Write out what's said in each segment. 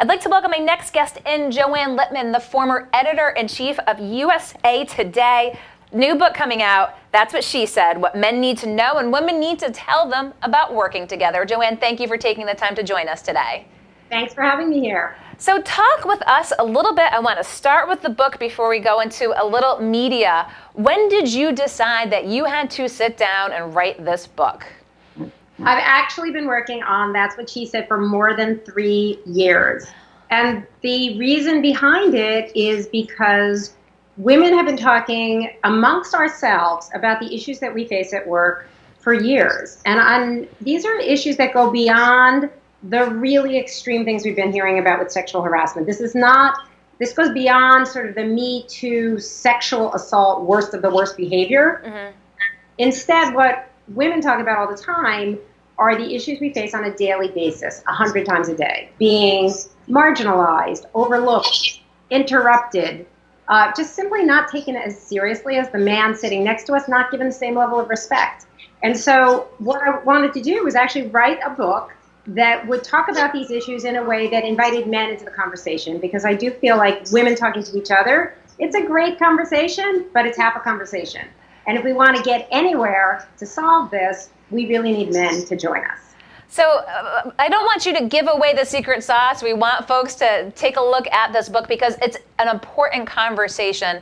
I'd like to welcome my next guest in, Joanne Lipman, the former editor-in-chief of USA Today. New book coming out, That's What She Said, What Men Need to Know and Women Need to Tell Them About Working Together. Joanne, thank you for taking the time to join us today. Thanks for having me here. So talk with us a little bit. I want to start with the book before we go into a little media. When did you decide that you had to sit down and write this book? I've actually been working on That's What She Said for more than 3 years. And the reason behind it is because women have been talking amongst ourselves about the issues that we face at work for years. And these are issues that go beyond the really extreme things we've been hearing about with sexual harassment. This goes beyond sort of the Me Too sexual assault, worst of the worst behavior. Mm-hmm. Instead, what women talk about all the time are the issues we face on a daily basis, 100 times a day. Being marginalized, overlooked, interrupted, just simply not taken as seriously as the man sitting next to us, not given the same level of respect. And so what I wanted to do was actually write a book that would talk about these issues in a way that invited men into the conversation, because I do feel like women talking to each other, it's a great conversation, but it's half a conversation. And if we want to get anywhere to solve this, we really need men to join us. So I don't want you to give away the secret sauce. We want folks to take a look at this book because it's an important conversation.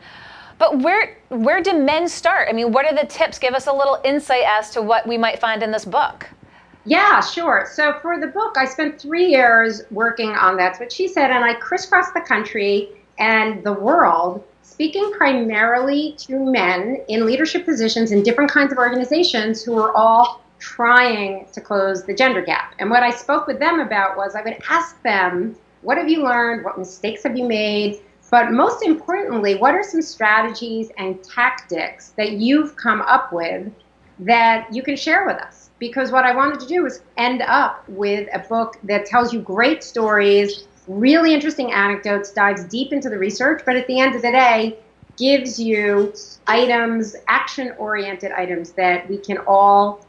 But where do men start? I mean, what are the tips? Give us a little insight as to what we might find in this book. Yeah, sure. So for the book, I spent 3 years working on That's What She Said, and I crisscrossed the country and the world, speaking primarily to men in leadership positions in different kinds of organizations who are all trying to close the gender gap. And what I spoke with them about was I would ask them, what have you learned? What mistakes have you made? But most importantly, what are some strategies and tactics that you've come up with that you can share with us? Because what I wanted to do was end up with a book that tells you great stories, really interesting anecdotes, dives deep into the research, but at the end of the day, gives you items, action-oriented items that we can all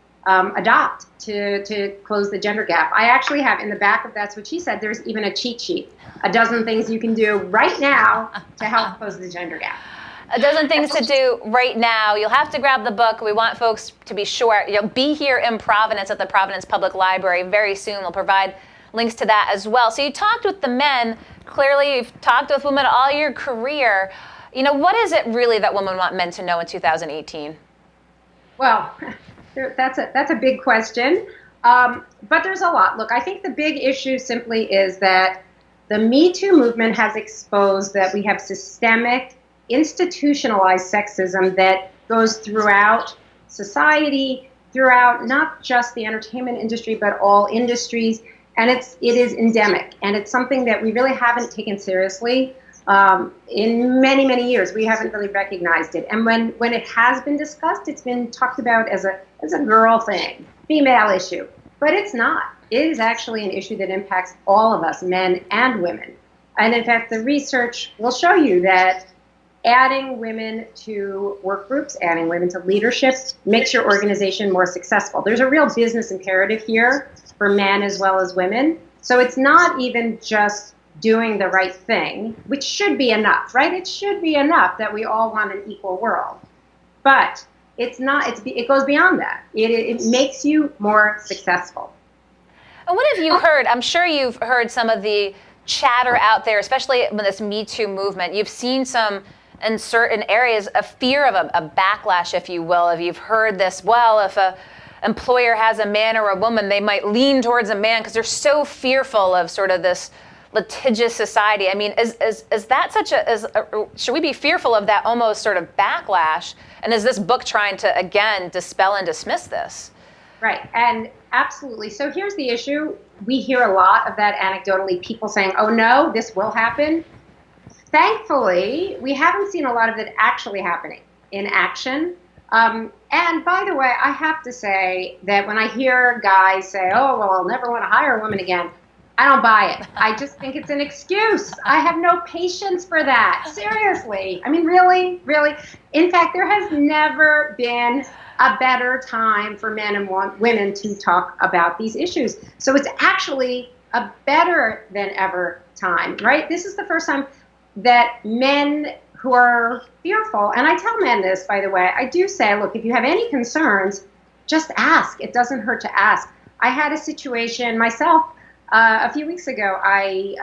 adopt to close the gender gap. I actually have in the back of That's What She Said, there's even a cheat sheet, a dozen things you can do right now to help close the gender gap. A dozen things to do right now. You'll have to grab the book. We want folks to be sure. You'll be here in Providence at the Providence Public Library very soon. We'll provide links to that as well. So you talked with the men. Clearly, you've talked with women all your career. You know, what is it really that women want men to know in 2018? Well, that's a big question. But there's a lot. Look, I think the big issue simply is that the Me Too movement has exposed that we have systemic, institutionalized sexism that goes throughout society, throughout not just the entertainment industry, but all industries. And it is endemic. And it's something that we really haven't taken seriously in many, many years. We haven't really recognized it. And when it has been discussed, it's been talked about as a girl thing, female issue. But it's not. It is actually an issue that impacts all of us, men and women. And in fact, the research will show you that adding women to work groups, adding women to leadership makes your organization more successful. There's a real business imperative here for men as well as women. So it's not even just doing the right thing, which should be enough, right? It should be enough that we all want an equal world. But it's not, it goes beyond that. It makes you more successful. And what have you heard? I'm sure you've heard some of the chatter out there, especially with this Me Too movement. You've seen some in certain areas, a fear of a backlash, if you will. If you've heard this, well, if a employer has a man or a woman, they might lean towards a man because they're so fearful of sort of this litigious society. I mean, is that should we be fearful of that almost sort of backlash? And is this book trying to, again, dispel and dismiss this? Right, and absolutely. So here's the issue. We hear a lot of that anecdotally, people saying, oh no, this will happen. Thankfully, we haven't seen a lot of it actually happening in action. And by the way, I have to say that when I hear guys say, oh, well, I'll never want to hire a woman again, I don't buy it. I just think it's an excuse. I have no patience for that. Seriously. I mean, really, really. In fact, there has never been a better time for men and women to talk about these issues. So it's actually a better than ever time, right? This is the first time that men who are fearful, and I tell men this, by the way, I do say, look, if you have any concerns, just ask. It doesn't hurt to ask. I had a situation myself a few weeks ago. I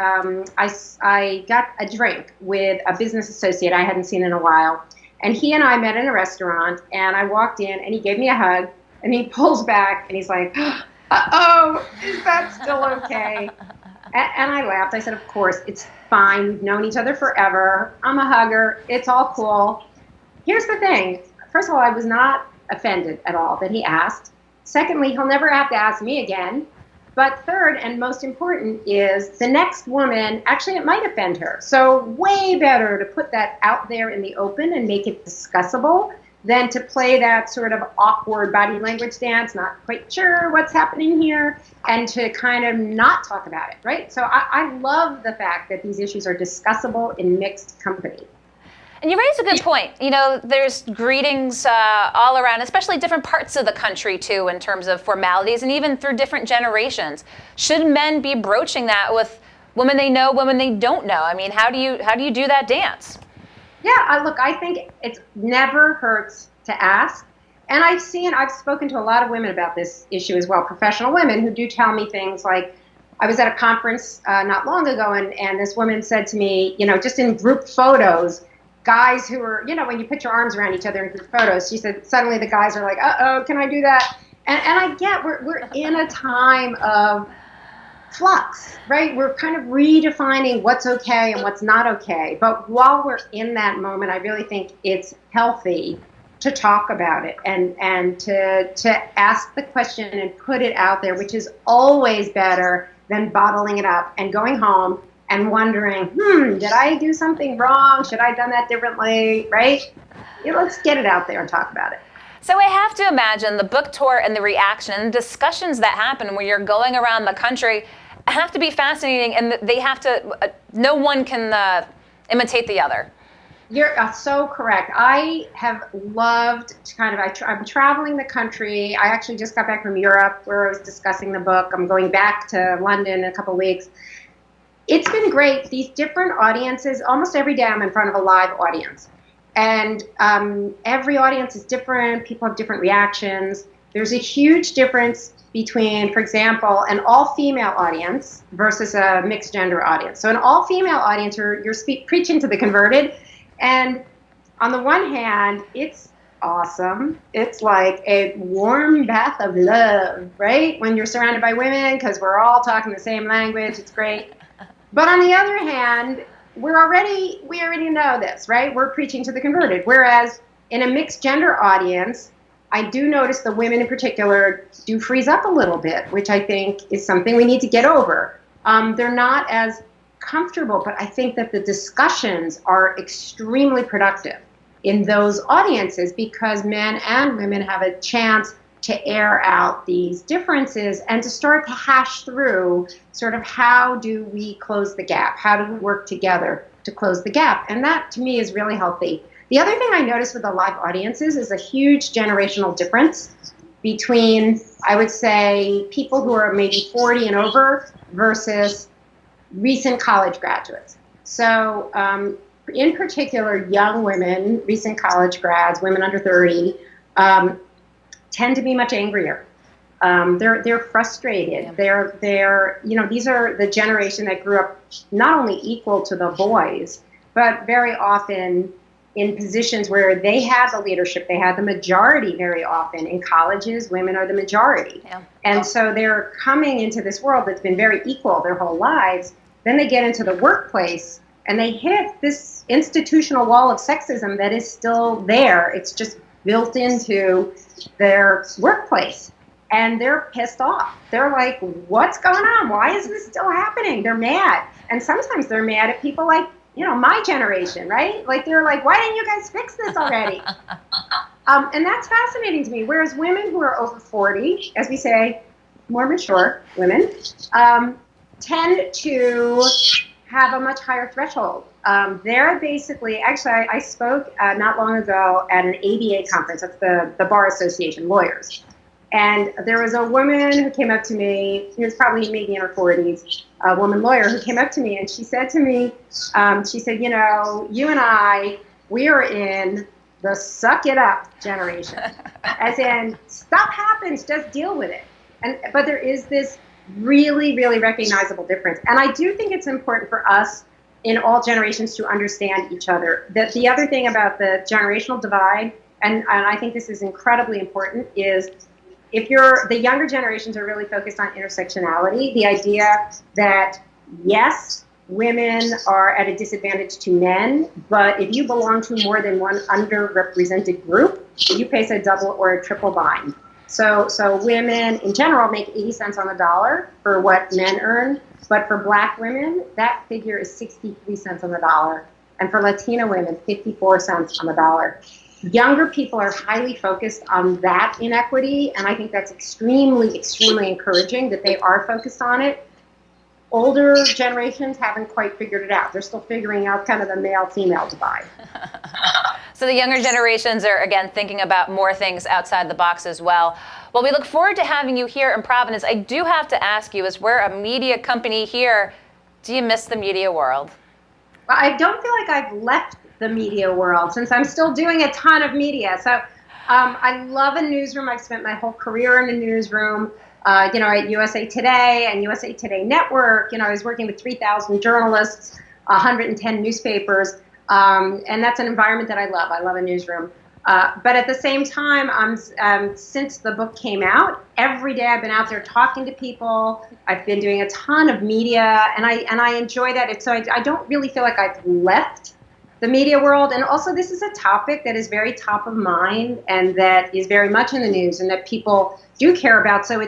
got a drink with a business associate I hadn't seen in a while, and he and I met in a restaurant, and I walked in, and he gave me a hug, and he pulls back, and he's like, uh-oh, is that still okay? And I laughed. I said, of course, it's fine. We've known each other forever. I'm a hugger. It's all cool. Here's the thing. First of all, I was not offended at all that he asked. Secondly, he'll never have to ask me again. But third, and most important, is the next woman, actually it might offend her. So way better to put that out there in the open and make it discussable than to play that sort of awkward body language dance, not quite sure what's happening here, and to kind of not talk about it, right? So I love the fact that these issues are discussable in mixed company. And you raise a good point. You know, there's greetings all around, especially different parts of the country, too, in terms of formalities, and even through different generations. Should men be broaching that with women they know, women they don't know? I mean, how do you do that dance? Yeah, look, I think it never hurts to ask. And I've spoken to a lot of women about this issue as well, professional women who do tell me things like, I was at a conference not long ago, and this woman said to me, you know, just in group photos, guys who are, you know, when you put your arms around each other in group photos, she said suddenly the guys are like, uh-oh, can I do that? And I get we're in a time of flux, right? We're kind of redefining what's okay and what's not okay. But while we're in that moment, I really think it's healthy to talk about it and to ask the question and put it out there, which is always better than bottling it up and going home and wondering, did I do something wrong? Should I have done that differently, right? Let's get it out there and talk about it. So I have to imagine the book tour and the reaction and discussions that happen when you're going around the country have to be fascinating, and they have to, no one can imitate the other. You're so correct. I have loved I'm traveling the country. I actually just got back from Europe where I was discussing the book. I'm going back to London in a couple of weeks. It's been great. These different audiences, almost every day I'm in front of a live audience. And every audience is different. People have different reactions. There's a huge difference between, for example, an all-female audience versus a mixed-gender audience. So an all-female audience, you're preaching to the converted. And on the one hand, it's awesome. It's like a warm bath of love, right? When you're surrounded by women, because we're all talking the same language. It's great. But on the other hand, we already know this, right? We're preaching to the converted. Whereas in a mixed gender audience, I do notice the women in particular do freeze up a little bit, which I think is something we need to get over. They're not as comfortable, but I think that the discussions are extremely productive in those audiences because men and women have a chance to air out these differences and to start to hash through sort of how do we close the gap? How do we work together to close the gap? And that, to me, is really healthy. The other thing I noticed with the live audiences is a huge generational difference between, I would say, people who are maybe 40 and over versus recent college graduates. So in particular, young women, recent college grads, women under 30, tend to be much angrier. They're frustrated. Yeah. They're these are the generation that grew up not only equal to the boys, but very often in positions where they had the leadership, they had the majority very often. In colleges, women are the majority. Yeah. And so they're coming into this world that's been very equal their whole lives. Then they get into the workplace and they hit this institutional wall of sexism that is still there. It's just built into their workplace. And they're pissed off. They're like, what's going on? Why is this still happening? They're mad. And sometimes they're mad at people like, my generation, right? Like, they're like, why didn't you guys fix this already? And that's fascinating to me. Whereas women who are over 40, as we say, more mature women, tend to have a much higher threshold. They're basically, actually, I spoke not long ago at an ABA conference. That's the Bar Association, lawyers. And there was a woman who came up to me, she was probably maybe in her 40s, a woman lawyer who came up to me, and she said to me, she said, you know, you and I, we are in the suck it up generation. As in, stuff happens, just deal with it. But there is this really, really recognizable difference. And I do think it's important for us in all generations to understand each other. The other thing about the generational divide, and I think this is incredibly important, is the younger generations are really focused on intersectionality, the idea that, yes, women are at a disadvantage to men, but if you belong to more than one underrepresented group, you face a double or a triple bind. So women in general make 80 cents on the dollar for what men earn, but for Black women, that figure is 63 cents on the dollar, and for Latina women, 54 cents on the dollar. Younger people are highly focused on that inequity, and I think that's extremely, extremely encouraging that they are focused on it. Older generations haven't quite figured it out. They're still figuring out kind of the male-female divide. So the younger generations are, again, thinking about more things outside the box as well. Well, we look forward to having you here in Providence. I do have to ask you, as we're a media company here, do you miss the media world? Well, I don't feel like I've left the media world since I'm still doing a ton of media. So I love a newsroom. I've spent my whole career in a newsroom. At USA Today and USA Today Network. I was working with 3,000 journalists, 110 newspapers, and that's an environment that I love. I love a newsroom. But at the same time, since the book came out, every day I've been out there talking to people. I've been doing a ton of media, and I enjoy that. So I don't really feel like I've left the media world. And also, this is a topic that is very top of mind and that is very much in the news and that people do care about. So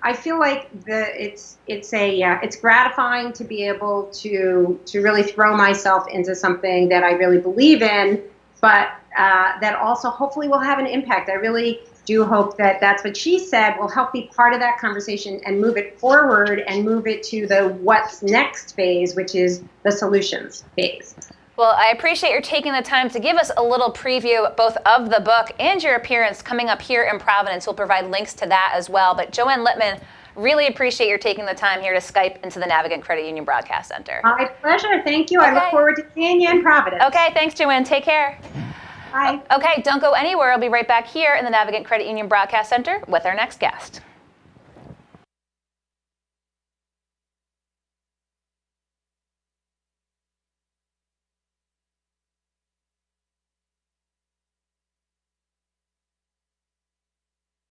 I feel like it's gratifying to be able to really throw myself into something that I really believe in, but that also hopefully will have an impact. I really do hope that that's what she said will help be part of that conversation and move it forward and move it to the what's next phase, which is the solutions phase. Well, I appreciate your taking the time to give us a little preview both of the book and your appearance coming up here in Providence. We'll provide links to that as well. But Joanne Lipman, really appreciate your taking the time here to Skype into the Navigant Credit Union Broadcast Center. My pleasure. Thank you. Okay. I look forward to seeing you in Providence. Okay, thanks, Joanne. Take care. Bye. Okay, don't go anywhere. I'll be right back here in the Navigant Credit Union Broadcast Center with our next guest.